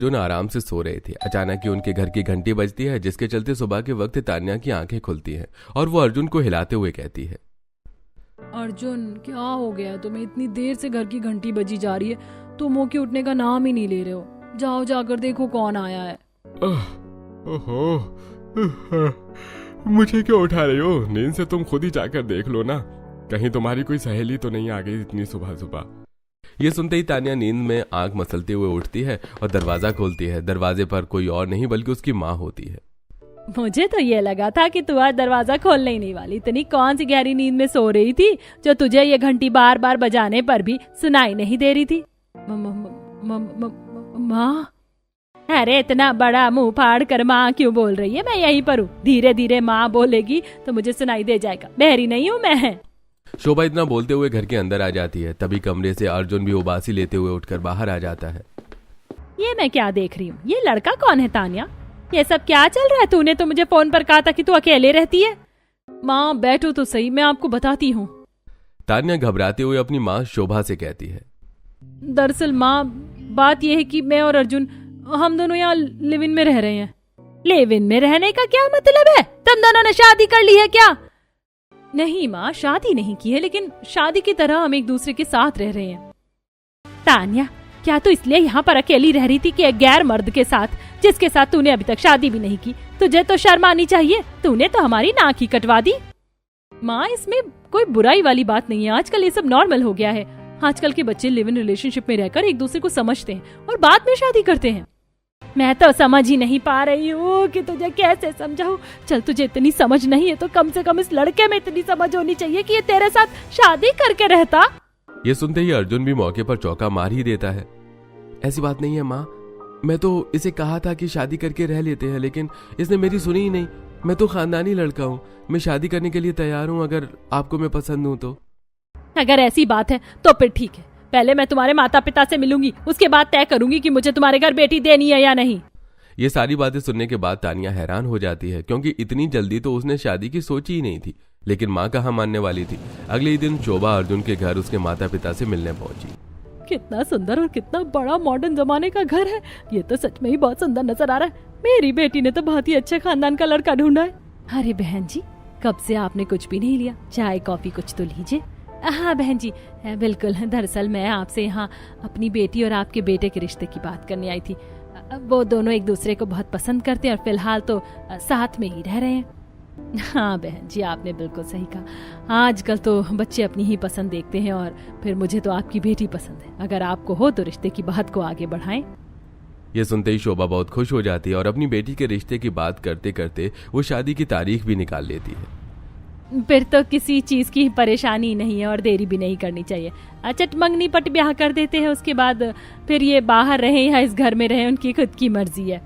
अर्जुन आराम से सो रहे थे। अचानक ही उनके घर की घंटी बजती है, जिसके चलते सुबह के वक्त तान्या की आंखें खुलती हैं और वो अर्जुन को हिलाते हुए कहती है, अर्जुन क्या हो गया तुम्हें? इतनी देर से घर की घंटी बजी जा रही है, तुम मुंह के उठने का नाम ही नहीं ले रहे हो। जाओ जाकर देखो कौन आया है। ओहो, मुझे क्यों उठा रही हो? नींद से तुम खुद ही जाकर देख लो ना, कहीं तुम्हारी कोई सहेली तो नहीं आ गई इतनी सुबह सुबह। ये सुनते ही तान्या नींद में आंख मसलते हुए उठती है और दरवाजा खोलती है। दरवाजे पर कोई और नहीं बल्कि उसकी माँ होती है। मुझे तो ये लगा था कि तू आज दरवाजा खोलने ही नहीं वाली। इतनी कौन सी गहरी नींद में सो रही थी जो तुझे ये घंटी बार बार बजाने पर भी सुनाई नहीं दे रही थी? माँ? अरे इतना बड़ा मुंह फाड़ कर माँ क्यों बोल रही है? मैं यहीं पर हूँ, धीरे धीरे माँ बोलेगी तो मुझे सुनाई दे जाएगा। बहरी नहीं हूँ मैं। शोभा इतना बोलते हुए घर के अंदर आ जाती है। तभी कमरे से अर्जुन भी उबासी लेते हुए उठकर बाहर आ जाता है। ये मैं क्या देख रही हूँ? ये लड़का कौन है तान्या? ये सब क्या चल रहा है? तूने तो मुझे फोन पर कहा था कि तू अकेले रहती है। माँ बैठो तो सही, मैं आपको बताती हूँ। तान्या घबराते हुए अपनी माँ शोभा से कहती है, दरअसल माँ बात यह है कि मैं और अर्जुन हम दोनों यहाँ लिव इन में रह रहे हैं। लिव इन में रहने का क्या मतलब है? तुम दोनों ने शादी कर ली है क्या? नहीं माँ, शादी नहीं की है, लेकिन शादी की तरह हम एक दूसरे के साथ रह रहे हैं। तान्या, क्या तू इसलिए यहाँ पर अकेली रह रही थी कि एक गैर मर्द के साथ, जिसके साथ तूने अभी तक शादी भी नहीं की? तुझे तो शर्म आनी चाहिए, तूने तो हमारी नाक ही कटवा दी। माँ इसमें कोई बुराई वाली बात नहीं है, आजकल ये सब नॉर्मल हो गया है। आजकल के बच्चे लिव इन रिलेशनशिप में रहकर एक दूसरे को समझते हैं और बाद में शादी करते हैं। मैं तो समझ ही नहीं पा रही हूँ कि तुझे कैसे समझाऊं। चल तुझे इतनी समझ नहीं है तो कम से कम इस लड़के में इतनी समझ होनी चाहिए कि ये तेरे साथ शादी करके रहता। ये सुनते ही अर्जुन भी मौके पर चौका मार ही देता है। ऐसी बात नहीं है माँ, मैं तो इसे कहा था कि शादी करके रह लेते हैं, लेकिन इसने मेरी सुनी ही नहीं। मैं तो खानदानी लड़का हूँ, मैं शादी करने के लिए तैयार हूँ अगर आपको मैं पसंद हूँ तो। अगर ऐसी बात है तो फिर ठीक है, पहले मैं तुम्हारे माता पिता से मिलूंगी, उसके बाद तय करूंगी कि मुझे तुम्हारे घर बेटी देनी है या नहीं। ये सारी बातें सुनने के बाद तान्या हैरान हो जाती है, क्योंकि इतनी जल्दी तो उसने शादी की सोची ही नहीं थी। लेकिन माँ कहाँ मानने वाली थी। अगले ही दिन शोभा अर्जुन के घर उसके माता पिता से मिलने पहुंची। कितना सुंदर और कितना बड़ा मॉडर्न जमाने का घर है। ये तो सच में ही बहुत सुंदर नजर आ रहा है। मेरी बेटी ने तो बहुत ही अच्छे खानदान का लड़का ढूंढा है। अरे बहन जी, कब से आपने कुछ भी नहीं लिया? चाय कॉफी कुछ तो लीजिए। हाँ बहन जी, बिल्कुल। दरअसल मैं आपसे यहाँ अपनी बेटी और आपके बेटे के रिश्ते की बात करने आई थी। वो दोनों एक दूसरे को बहुत पसंद करते हैं और फिलहाल तो साथ में ही रह रहे हैं। हाँ बहन जी, आपने बिल्कुल सही कहा। आजकल तो बच्चे अपनी ही पसंद देखते हैं और फिर मुझे तो आपकी बेटी पसंद है। अगर आपको हो तो रिश्ते की बात को आगे बढ़ाएं। ये सुनते ही शोभा बहुत खुश हो जाती है और अपनी बेटी के रिश्ते की बात करते करते वो शादी की तारीख भी निकाल लेती है। फिर तो किसी चीज की परेशानी नहीं है और देरी भी नहीं करनी चाहिए। चट मंगनी पट ब्याह कर देते हैं, उसके बाद फिर ये बाहर रहे या इस घर में रहे, उनकी खुद की मर्जी है।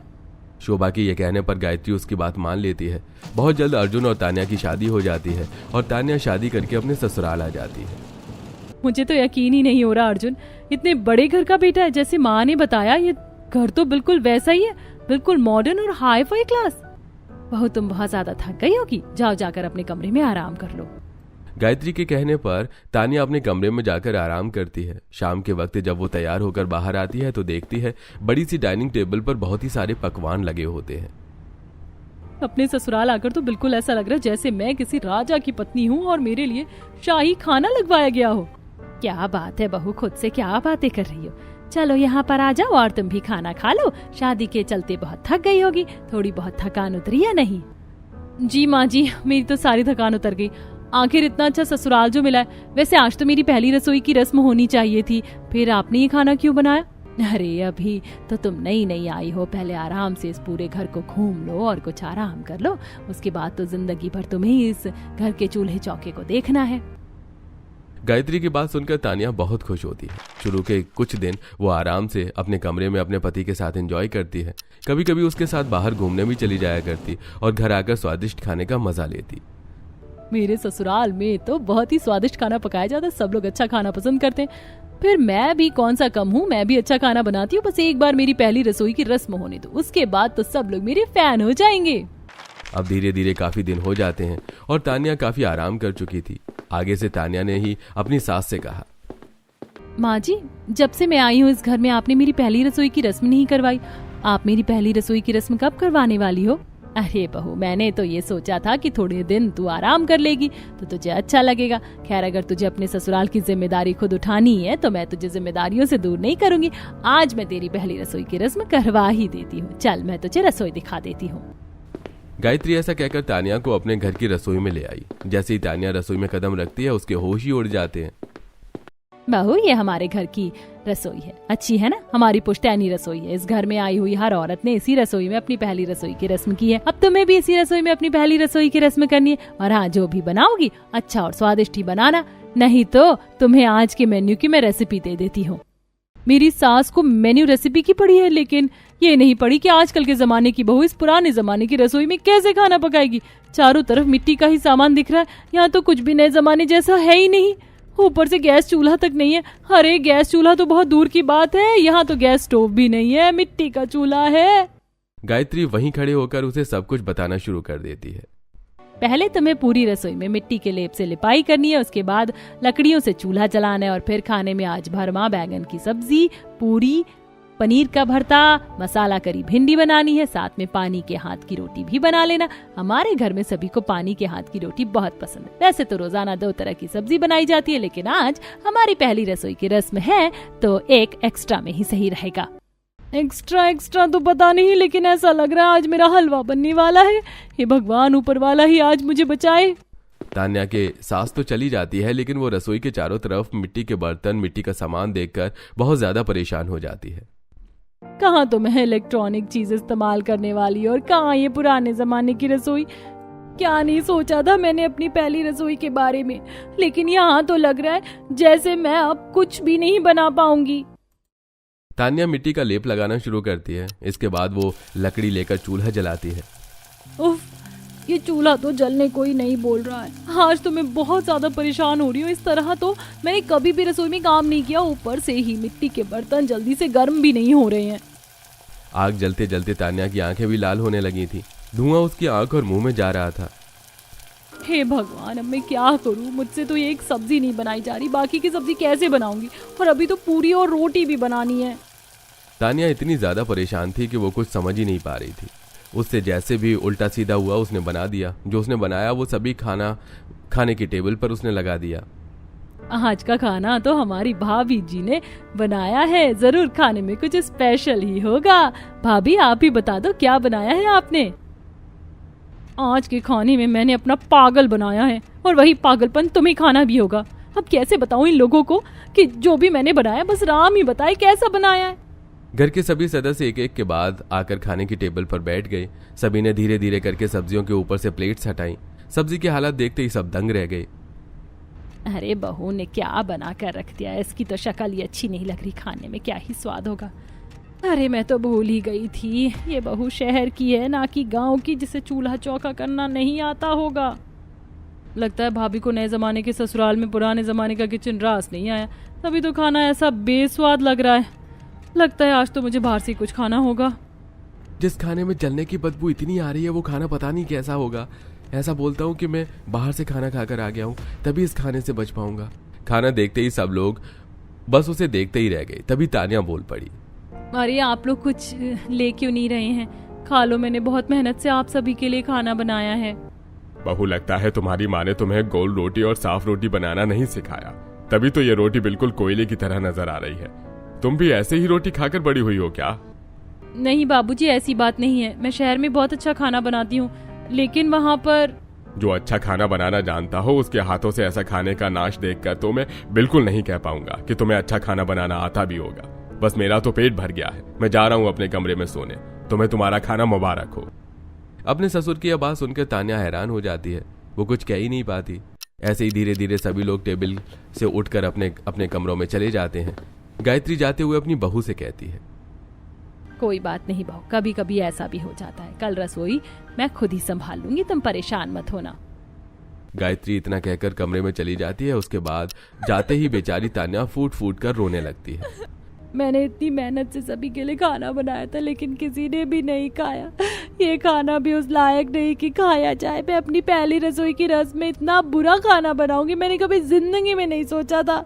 शोभा के ये कहने पर गायत्री उसकी बात मान लेती है। बहुत जल्द अर्जुन और तान्या की शादी हो जाती है और तान्या शादी करके अपने ससुराल आ जाती है। मुझे तो यकीन ही नहीं हो रहा अर्जुन इतने बड़े घर का बेटा है। जैसे माँ ने बताया ये घर तो बिल्कुल वैसा ही है, बिल्कुल मॉडर्न और हाई फाई क्लास। बहू तुम बहुत ज्यादा थक गई होगी, जाओ जाकर अपने कमरे में आराम कर लो। गायत्री के कहने पर तान्या अपने कमरे में जाकर आराम करती है। शाम के वक्त जब वो तैयार होकर बाहर आती है तो देखती है बड़ी सी डाइनिंग टेबल पर बहुत ही सारे पकवान लगे होते हैं। अपने ससुराल आकर तो बिल्कुल ऐसा लग रहा है जैसे मैं किसी राजा की पत्नी हूँ और मेरे लिए शाही खाना लगवाया गया हो। क्या बात है बहू, खुद से क्या बातें कर रही हो? चलो यहाँ पर आ जाओ और तुम भी खाना खा लो। शादी के चलते बहुत थक गई होगी, थोड़ी बहुत थकान उतरी है नहीं? जी माँ जी, मेरी तो सारी थकान उतर गई। आखिर इतना अच्छा ससुराल जो मिला है। वैसे आज तो मेरी पहली रसोई की रस्म होनी चाहिए थी, फिर आपने ये खाना क्यों बनाया? अरे अभी तो तुम नई आई हो, पहले आराम से इस पूरे घर को घूम लो और कुछ आराम कर लो। उसके बाद तो जिंदगी भर तुम्हें इस घर के चूल्हे चौके को देखना है। गायत्री की बात सुनकर तान्या बहुत खुश होती है। शुरू के कुछ दिन वो आराम से अपने कमरे में अपने पति के साथ एंजॉय करती है। कभी कभी उसके साथ बाहर घूमने भी चली जाया करती और घर आकर स्वादिष्ट खाने का मजा लेती। मेरे ससुराल में तो बहुत ही स्वादिष्ट खाना पकाया जाता है, सब लोग अच्छा खाना पसंद करते हैं। फिर मैं भी कौन सा कम हूँ, मैं भी अच्छा खाना बनाती हूँ। बस एक बार मेरी पहली रसोई की रस्म होने दो, उसके बाद तो सब लोग मेरे फैन हो जाएंगे। अब धीरे धीरे काफी दिन हो जाते हैं और तान्या काफी आराम कर चुकी थी। आगे से तान्या ने ही अपनी सास से कहा, माँ जी, जब से मैं आई हूँ इस घर में आपने मेरी पहली रसोई की रस्म नहीं करवाई। आप मेरी पहली रसोई की रस्म कब करवाने वाली हो? अरे बहू, मैंने तो ये सोचा था कि थोड़े दिन तू आराम कर लेगी तो तुझे अच्छा लगेगा। खैर, अगर तुझे अपने ससुराल की जिम्मेदारी खुद उठानी है तो मैं तुझे जिम्मेदारियों से दूर नहीं करूंगी। आज मैं तेरी पहली रसोई की रस्म करवा ही देती हूँ। चल, मैं तुझे रसोई दिखा देती हूँ। गायत्री ऐसा कहकर तानिया को अपने घर की रसोई में ले आई। जैसे ही तानिया रसोई में कदम रखती है उसके होश ही उड़ जाते हैं। बहू, ये हमारे घर की रसोई है, अच्छी है ना? हमारी पुश्तैनी रसोई है। इस घर में आई हुई हर औरत ने इसी रसोई में अपनी पहली रसोई की रस्म की है। अब तुम्हें भी इसी रसोई में अपनी पहली रसोई की रस्म करनी है। और हाँ, जो भी बनाओगी अच्छा और स्वादिष्ट ही बनाना, नहीं तो तुम्हें आज के मेन्यू की मैं रेसिपी दे देती हूँ। मेरी सास को मेन्यू रेसिपी की पड़ी है, लेकिन ये नहीं पड़ी कि आजकल के जमाने की बहू इस पुराने जमाने की रसोई में कैसे खाना पकाएगी। चारों तरफ मिट्टी का ही सामान दिख रहा है, यहाँ तो कुछ भी नए जमाने जैसा है ही नहीं। ऊपर से गैस चूल्हा तक नहीं है। अरे, गैस चूल्हा तो बहुत दूर की बात है, यहाँ तो गैस स्टोव भी नहीं है, मिट्टी का चूल्हा है। गायत्री वहीं खड़े होकर उसे सब कुछ बताना शुरू कर देती है। पहले तुम्हें पूरी रसोई में मिट्टी के लेप से लिपाई करनी है, उसके बाद लकड़ियों से चूल्हा जलाना है और फिर खाने में आज भरमा बैगन की सब्जी, पूरी, पनीर का भरता, मसाला करी भिंडी बनानी है। साथ में पानी के हाथ की रोटी भी बना लेना। हमारे घर में सभी को पानी के हाथ की रोटी बहुत पसंद है। वैसे तो रोजाना 2 तरह की सब्जी बनाई जाती है, लेकिन आज हमारी पहली रसोई की रस्म है तो एक एक्स्ट्रा में ही सही रहेगा। एक्स्ट्रा तो पता नहीं, लेकिन ऐसा लग रहा है आज मेरा हलवा बनने वाला है। हे भगवान, ऊपर वाला ही आज मुझे बचाए। तान्या के सांस तो चली जाती है, लेकिन वो रसोई के चारों तरफ मिट्टी के बर्तन, मिट्टी का सामान देखकर बहुत ज्यादा परेशान हो जाती है। कहाँ तो मैं इलेक्ट्रॉनिक चीज इस्तेमाल करने वाली और कहाँ ये पुराने जमाने की रसोई। क्या नहीं सोचा था मैंने अपनी पहली रसोई के बारे में, लेकिन यहाँ तो लग रहा है जैसे मैं अब कुछ भी नहीं बना पाऊंगी। तान्या मिट्टी का लेप लगाना शुरू करती है। इसके बाद वो लकड़ी लेकर चूल्हा जलाती है। उफ, ये चूल्हा तो जलने को ही नहीं बोल रहा है। आज तो मैं बहुत ज्यादा परेशान हो रही हूँ। इस तरह तो मैंने कभी भी रसोई में काम नहीं किया। ऊपर से ही मिट्टी के बर्तन जल्दी से गर्म भी नहीं हो रहे हैं। आग जलते जलते तान्या की आंखें भी लाल होने लगी थी। धुआं उसकी आंख और मुंह में जा रहा था। हे भगवान, अब मैं क्या करूं? मुझसे तो ये एक सब्जी नहीं बनाई जा रही, बाकी की सब्जी कैसे बनाऊंगी? और अभी तो पूरी और रोटी भी बनानी है। तान्या इतनी ज्यादा परेशान थी कि वो कुछ समझ ही नहीं पा रही थी। उससे जैसे भी उल्टा सीधा हुआ उसने बना दिया। जो उसने बनाया वो सभी खाने की टेबल पर उसने लगा दिया। आज का खाना तो हमारी भाभी जी ने बनाया है, जरूर खाने में कुछ स्पेशल ही होगा। भाभी, आप ही बता दो क्या बनाया है आपने? आज के खाने में मैंने अपना पागल बनाया है, और वही पागलपन तुम्हें खाना भी होगा। अब कैसे बताऊं इन लोगों को कि जो भी मैंने बनाया बस राम ही बताए कैसा बनाया है। घर के सभी सदस्य एक एक के बाद आकर खाने की टेबल पर बैठ गए। सभी ने धीरे धीरे करके सब्जियों के ऊपर से प्लेट्स हटाई। सब्जी की हालत देखते ही सब दंग रह गए। अरे बहू ने क्या बना कर रख दिया, इसकी तो शक्ल ही अच्छी नहीं लग रही, खाने में क्या ही स्वाद होगा। अरे मैं तो भूल ही गई थी, ये बहू शहर की है ना कि गांव की, जिसे चूल्हा चौका करना नहीं आता होगा। लगता है भाभी को नए जमाने के ससुराल में पुराने जमाने का किचन रास नहीं आया, तभी तो खाना ऐसा बेस्वाद लग रहा है। लगता है आज तो मुझे बाहर से कुछ खाना होगा। जिस खाने में जलने की बदबू इतनी आ रही है वो खाना पता नहीं कैसा होगा। ऐसा बोलता हूँ कि मैं बाहर से खाना खाकर आ गया हूँ, तभी इस खाने से बच पाऊंगा। खाना देखते ही सब लोग बस उसे देखते ही रह गए। तभी तानिया बोल पड़ी, अरे आप लोग कुछ ले क्यों नहीं रहे हैं? खा लो, मैंने बहुत मेहनत से आप सभी के लिए खाना बनाया है। बहू, लगता है तुम्हारी माँ ने तुम्हें गोल रोटी और साफ रोटी बनाना नहीं सिखाया, तभी तो ये रोटी बिल्कुल कोयले की तरह नजर आ रही है। तुम भी ऐसे ही रोटी खाकर बड़ी हुई हो क्या? नहीं बाबूजी, ऐसी बात नहीं है। मैं शहर में बहुत अच्छा खाना बनाती हूँ, लेकिन वहाँ पर जो अच्छा खाना बनाना जानता हो उसके हाथों से ऐसा खाने का नाश देखकर तो मैं बिल्कुल नहीं कह पाऊंगा कि तुम्हें अच्छा खाना बनाना आता भी होगा। बस मेरा तो पेट भर गया है, मैं जा रहा हूँ अपने कमरे में सोने। तुम्हें तुम्हारा खाना मुबारक हो। अपने ससुर की यह बात सुनकर तान्या हैरान हो जाती है। वो कुछ कह ही नहीं पाती। ऐसे ही धीरे धीरे सभी लोग टेबल से उठकर अपने अपने कमरों में चले जाते हैं। गायत्री जाते हुए अपनी बहू से कहती है, कोई बात नहीं बहू, कभी कभी ऐसा भी हो जाता है। कल रसोई मैं खुद ही संभाल लूंगी, तुम परेशान मत होना। गायत्री इतना कहकर कमरे में चली जाती है। उसके बाद जाते ही बेचारी तान्या फूट फूट कर रोने लगती है। मैंने इतनी मेहनत से सभी के लिए खाना बनाया था, लेकिन किसी ने भी नहीं खाया। ये खाना भी उस लायक नहीं कि खाया जाए। मैं अपनी पहली रसोई की रस्म में इतना बुरा खाना बनाऊंगी, मैंने कभी जिंदगी में नहीं सोचा था।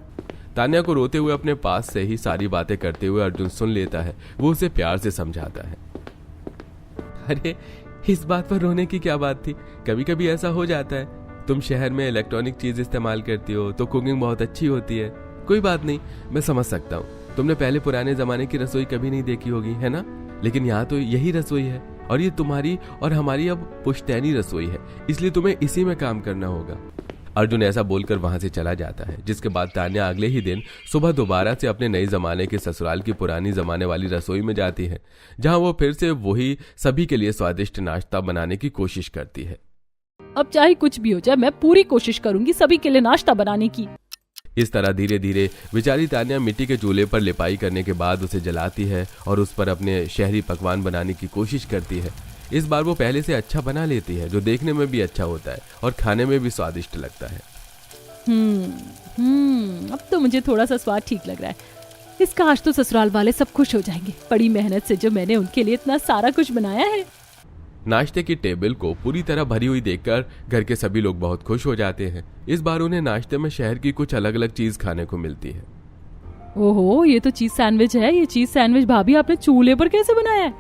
तान्या को रोते हुए अपने पास से ही सारी बातें करते हुए अर्जुन सुन लेता है। वो उसे प्यार से समझाता है। अरे इस बात पर रोने की क्या बात थी, कभी कभी ऐसा हो जाता है। तुम शहर में इलेक्ट्रॉनिक चीज इस्तेमाल करती हो तो कुकिंग बहुत अच्छी होती है। कोई बात नहीं, मैं समझ सकता हूँ। तुमने पहले पुराने जमाने की रसोई कभी नहीं देखी होगी, है ना? लेकिन यहाँ तो यही रसोई है और ये तुम्हारी और हमारी अब पुश्तैनी रसोई है, इसलिए तुम्हें इसी में काम करना होगा। अर्जुन ऐसा बोलकर वहां से चला जाता है, जिसके बाद तान्या अगले ही दिन सुबह दोबारा से अपने नए जमाने के ससुराल की पुरानी जमाने वाली रसोई में जाती है, जहां वो फिर से वही सभी के लिए स्वादिष्ट नाश्ता बनाने की कोशिश करती है। अब चाहे कुछ भी हो जाए, मैं पूरी कोशिश करूंगी सभी के लिए नाश्ता बनाने की। इस तरह धीरे धीरे बेचारी तान्या मिट्टी के चूल्हे पर लिपाई करने के बाद उसे जलाती है और उस पर अपने शहरी पकवान बनाने की कोशिश करती है। इस बार वो पहले से अच्छा बना लेती है, जो देखने में भी अच्छा होता है और खाने में भी स्वादिष्ट लगता है। अब तो मुझे थोड़ा सा स्वाद ठीक लग रहा है। इसका आज तो ससुराल वाले सब खुश हो जाएंगे, बड़ी मेहनत से जो मैंने उनके लिए इतना सारा कुछ बनाया है। नाश्ते की टेबल को पूरी तरह भरी हुई देखकर घर के सभी लोग बहुत खुश हो जाते हैं। इस बार उन्हें नाश्ते में शहर की कुछ अलग अलग चीज खाने को मिलती है। ओहो, ये तो चीज सैंडविच है। ये चीज सैंडविच भाभी आपने चूल्हे पर कैसे बनाया है?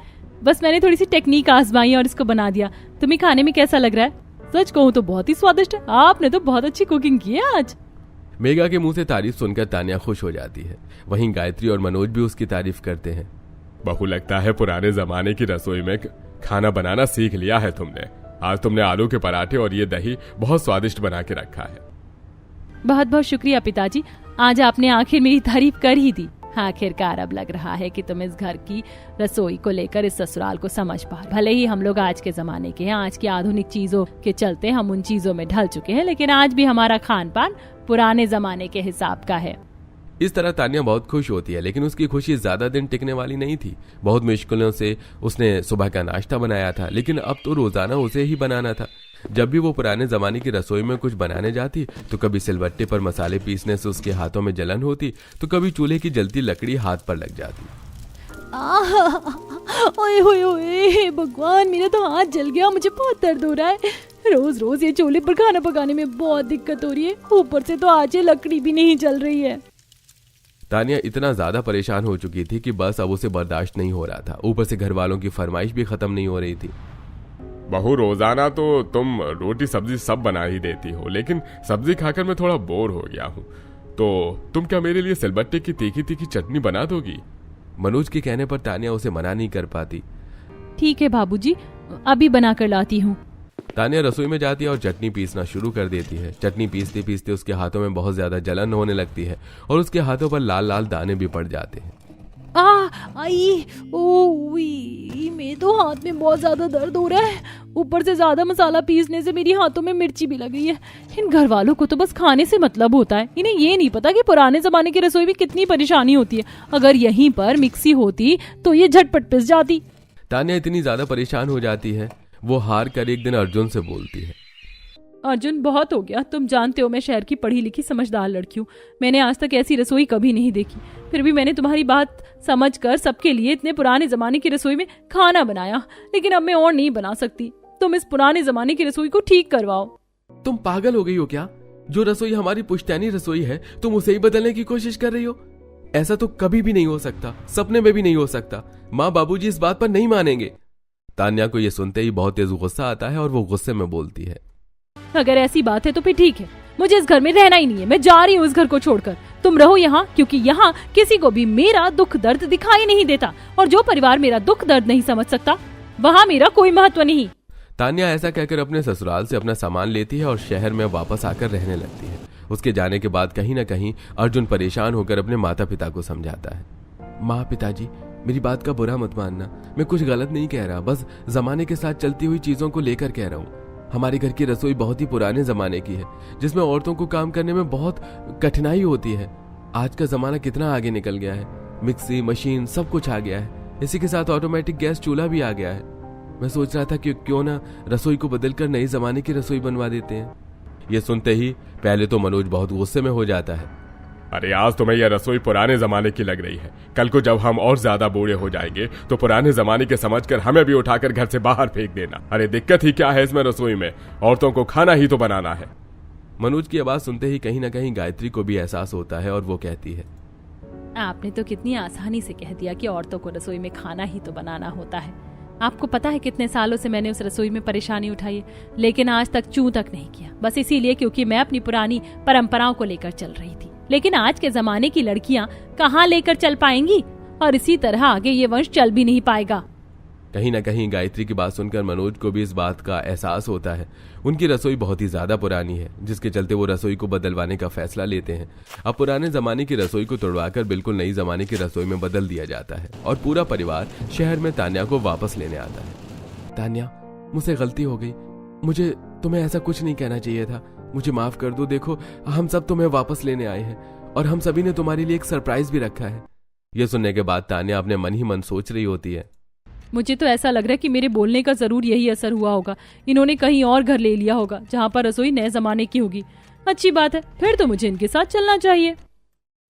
बस मैंने थोड़ी सी टेक्निक आजमाई और इसको बना दिया। तुम्हें खाने में कैसा लग रहा है? सच कहूँ तो बहुत ही स्वादिष्ट है। आपने तो बहुत अच्छी कुकिंग की है आज। मेघा के मुंह से तारीफ सुनकर तान्या खुश हो जाती है। वहीं गायत्री और मनोज भी उसकी तारीफ करते हैं। बहू, लगता है पुराने जमाने की रसोई में खाना बनाना सीख लिया है तुमने। आज तुमने आलू के पराठे और ये दही बहुत स्वादिष्ट बना के रखा है। बहुत बहुत शुक्रिया पिताजी, आज आपने आखिर मेरी तारीफ कर ही दी। आखिरकार अब लग रहा है कि तुम इस घर की रसोई को लेकर इस ससुराल को समझ पा रहे। भले ही हम लोग आज के जमाने के हैं, आज की आधुनिक चीजों के चलते हम उन चीजों में ढल चुके हैं, लेकिन आज भी हमारा खान पान पुराने जमाने के हिसाब का है। इस तरह तान्या बहुत खुश होती है, लेकिन उसकी खुशी ज्यादा दिन टिकने वाली नहीं थी। बहुत मुश्किलों से उसने सुबह का नाश्ता बनाया था, लेकिन अब तो रोजाना उसे ही बनाना था। जब भी वो पुराने जमाने की रसोई में कुछ बनाने जाती तो कभी सिलबट्टे पर मसाले पीसने से उसके हाथों में जलन होती, तो कभी चूल्हे की जलती लकड़ी हाथ पर लग जाती। ओए होए होए, भगवान, मेरा तो हाथ जल गया, मुझे बहुत दर्द हो रहा है। रोज रोज ये चूल्हे पर खाना पकाने में बहुत दिक्कत हो रही है। ऊपर से तो आज ये लकड़ी भी नहीं जल रही है। तान्या इतना ज्यादा परेशान हो चुकी थी कि बस अब उसे बर्दाश्त नहीं हो रहा था। ऊपर से घर वालों की फरमाइश भी खत्म नहीं हो रही थी। बहू, रोजाना तो तुम रोटी सब्जी सब बना ही देती हो, लेकिन सब्जी खाकर मैं थोड़ा बोर हो गया हूँ। तो तुम क्या मेरे लिए सिलबट्टे की तीखी तीखी चटनी बना दोगी? मनोज के कहने पर तान्या उसे मना नहीं कर पाती। ठीक है बाबूजी, अभी बना कर लाती हूँ। तान्या रसोई में जाती है और चटनी पीसना शुरू कर देती है। चटनी पीसते पीसते उसके हाथों में बहुत ज्यादा जलन होने लगती है और उसके हाथों पर लाल लाल दाने भी पड़ जाते हैं। आई, मेरे तो हाथ में बहुत ज्यादा दर्द हो रहा है। ऊपर से ज्यादा मसाला पीसने से मेरी हाथों में मिर्ची भी लग गई है। इन घर वालों को तो बस खाने से मतलब होता है। इन्हें ये नहीं पता कि पुराने जमाने की रसोई में कितनी परेशानी होती है। अगर यहीं पर मिक्सी होती तो ये झटपट पिस जाती। तान्या इतनी ज्यादा परेशान हो जाती है, वो हार कर एक दिन अर्जुन से बोलती है। अर्जुन, बहुत हो गया। तुम जानते हो मैं शहर की पढ़ी लिखी समझदार लड़की हूँ। मैंने आज तक ऐसी रसोई कभी नहीं देखी। फिर भी मैंने तुम्हारी बात समझकर सबके लिए इतने पुराने जमाने की रसोई में खाना बनाया, लेकिन अब मैं और नहीं बना सकती। तुम इस पुराने जमाने की रसोई को ठीक करवाओ। तुम पागल हो गई हो क्या? जो रसोई हमारी पुश्तैनी रसोई है, तुम उसे ही बदलने की कोशिश कर रही हो? ऐसा तो कभी भी नहीं हो सकता, सपने में भी नहीं हो सकता। माँ बाबूजी इस बात पर नहीं मानेंगे। तान्या को यह सुनते ही बहुत तेज गुस्सा आता है और वो गुस्से में बोलती है, अगर ऐसी बात है तो फिर ठीक है, मुझे इस घर में रहना ही नहीं है। मैं जा रही हूँ इस घर को छोड़कर। तुम रहो यहाँ, क्योंकि यहाँ किसी को भी मेरा दुख दर्द दिखाई नहीं देता, और जो परिवार मेरा दुख दर्द नहीं समझ सकता वहाँ मेरा कोई महत्व नहीं। तान्या ऐसा कहकर अपने ससुराल से अपना सामान लेती है और शहर में वापस आकर रहने लगती है। उसके जाने के बाद कहीं न कहीं अर्जुन परेशान होकर अपने माता पिता को समझाता है। माँ, पिताजी, मेरी बात का बुरा मत मानना। मैं कुछ गलत नहीं कह रहा, बस जमाने के साथ चलती हुई चीजों को लेकर कह रहा हूँ। हमारे घर की रसोई बहुत ही पुराने जमाने की है, जिसमें औरतों को काम करने में बहुत कठिनाई होती है। आज का जमाना कितना आगे निकल गया है। मिक्सी, मशीन, सब कुछ आ गया है। इसी के साथ ऑटोमेटिक गैस चूल्हा भी आ गया है। मैं सोच रहा था कि क्यों ना रसोई को बदलकर नए जमाने की रसोई बनवा देते हैं। ये सुनते ही पहले तो मनोज बहुत गुस्से में हो जाता है। अरे, आज तुम्हें यह रसोई पुराने जमाने की लग रही है। कल को जब हम और ज्यादा बूढ़े हो जाएंगे तो पुराने जमाने के समझकर हमें भी उठाकर घर से बाहर फेंक देना। अरे, दिक्कत ही क्या है इसमें? रसोई में औरतों को खाना ही तो बनाना है। मनोज की आवाज सुनते ही कहीं ना कहीं गायत्री को भी एहसास होता है और वो कहती है, आपने तो कितनी आसानी से कह दिया कि औरतों को रसोई में खाना ही तो बनाना होता है। आपको पता है कितने सालों से मैंने उस रसोई में परेशानी उठाई है, लेकिन आज तक चूं तक नहीं किया, बस इसीलिए क्योंकि मैं अपनी पुरानी परंपराओं को लेकर चल रही थी। लेकिन आज के जमाने की लड़कियां कहाँ लेकर चल पाएंगी, और इसी तरह आगे ये वंश चल भी नहीं पाएगा। कहीं ना कहीं गायत्री की बात सुनकर मनोज को भी इस बात का एहसास होता है। उनकी रसोई बहुत ही ज्यादा पुरानी है, जिसके चलते वो रसोई को बदलवाने का फैसला लेते हैं। अब पुराने जमाने की रसोई को तोड़वाकर बिल्कुल नई जमाने की रसोई में बदल दिया जाता है और पूरा परिवार शहर में तान्या को वापस लेने आता है। तान्या, मुझसे गलती हो गई, मुझे तुम्हें ऐसा कुछ नहीं कहना चाहिए था, मुझे माफ कर दो। देखो, हम सब तुम्हें वापस लेने आए हैं और हम सभी ने तुम्हारे लिए एक सरप्राइज भी रखा है। यह सुनने के बाद तान्या अपने मन ही मन सोच रही होती है, मुझे तो ऐसा लग रहा है कि मेरे बोलने का जरूर यही असर हुआ होगा। इन्होंने कहीं और घर ले लिया होगा जहाँ पर रसोई नए जमाने की होगी। अच्छी बात है, फिर तो मुझे इनके साथ चलना चाहिए।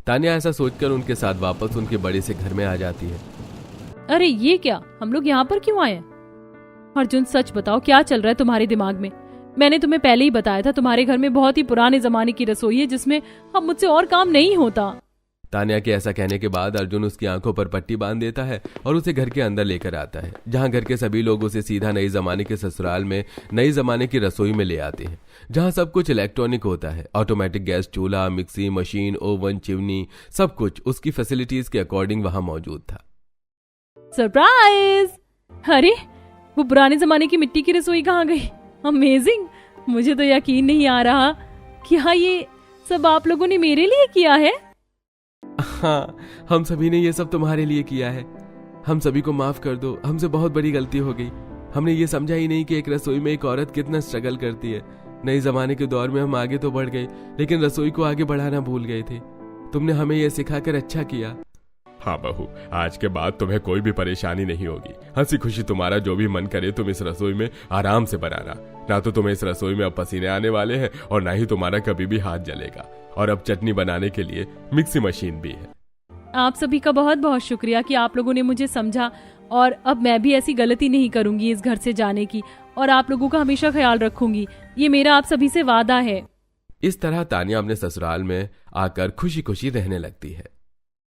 तान्या ऐसा सोचकर उनके साथ वापस उनके बड़े से घर में आ जाती है। अरे ये क्या, हम लोग यहाँ पर क्यों आए हैं? अर्जुन, सच बताओ, क्या चल रहा है तुम्हारे दिमाग में? मैंने तुम्हें पहले ही बताया था तुम्हारे घर में बहुत ही पुराने जमाने की रसोई है जिसमें अब मुझसे और काम नहीं होता। तान्या के ऐसा कहने के बाद अर्जुन उसकी आंखों पर पट्टी बांध देता है और उसे घर के अंदर लेकर आता है, जहां घर के सभी लोग उसे सीधा नई जमाने के ससुराल में नई जमाने की रसोई में ले आते हैं, जहां सब कुछ इलेक्ट्रॉनिक होता है। ऑटोमेटिक गैस चूल्हा, मिक्सी मशीन, ओवन, चिमनी, सब कुछ उसकी फैसिलिटीज के अकॉर्डिंग वहां मौजूद था। सरप्राइज! अरे, वो पुराने जमाने की मिट्टी की रसोई कहाँ गई? अमेजिंग! मुझे तो यकीन नहीं आ रहा कि हाँ, ये सब आप लोगों ने मेरे लिए किया है। हाँ, हम सभी ने ये सब तुम्हारे लिए किया है। हम सभी को माफ कर दो, हमसे बहुत बड़ी गलती हो गई। हमने ये समझा ही नहीं कि एक रसोई में एक औरत कितना स्ट्रगल करती है। नए जमाने के दौर में हम आगे तो बढ़ गए, लेकिन रसोई को आगे बढ़ाना भूल गए थे। तुमने हमें यह सिखाकर अच्छा किया। हाँ बहू, आज के बाद तुम्हें कोई भी परेशानी नहीं होगी। हंसी खुशी तुम्हारा जो भी मन करे तुम इस रसोई में आराम से बनाना। ना तो तुम्हें इस रसोई में अब पसीने आने वाले हैं और ना ही तुम्हारा कभी भी हाथ जलेगा। और अब चटनी बनाने के लिए मिक्सी मशीन भी है। आप सभी का बहुत बहुत शुक्रिया कि आप लोगों ने मुझे समझा, और अब मैं भी ऐसी गलती नहीं करूंगी इस घर से जाने की, और आप लोगों का हमेशा ख्याल रखूंगी। ये मेरा आप सभी से वादा है। इस तरह तान्या अपने ससुराल में आकर खुशी खुशी रहने लगती है।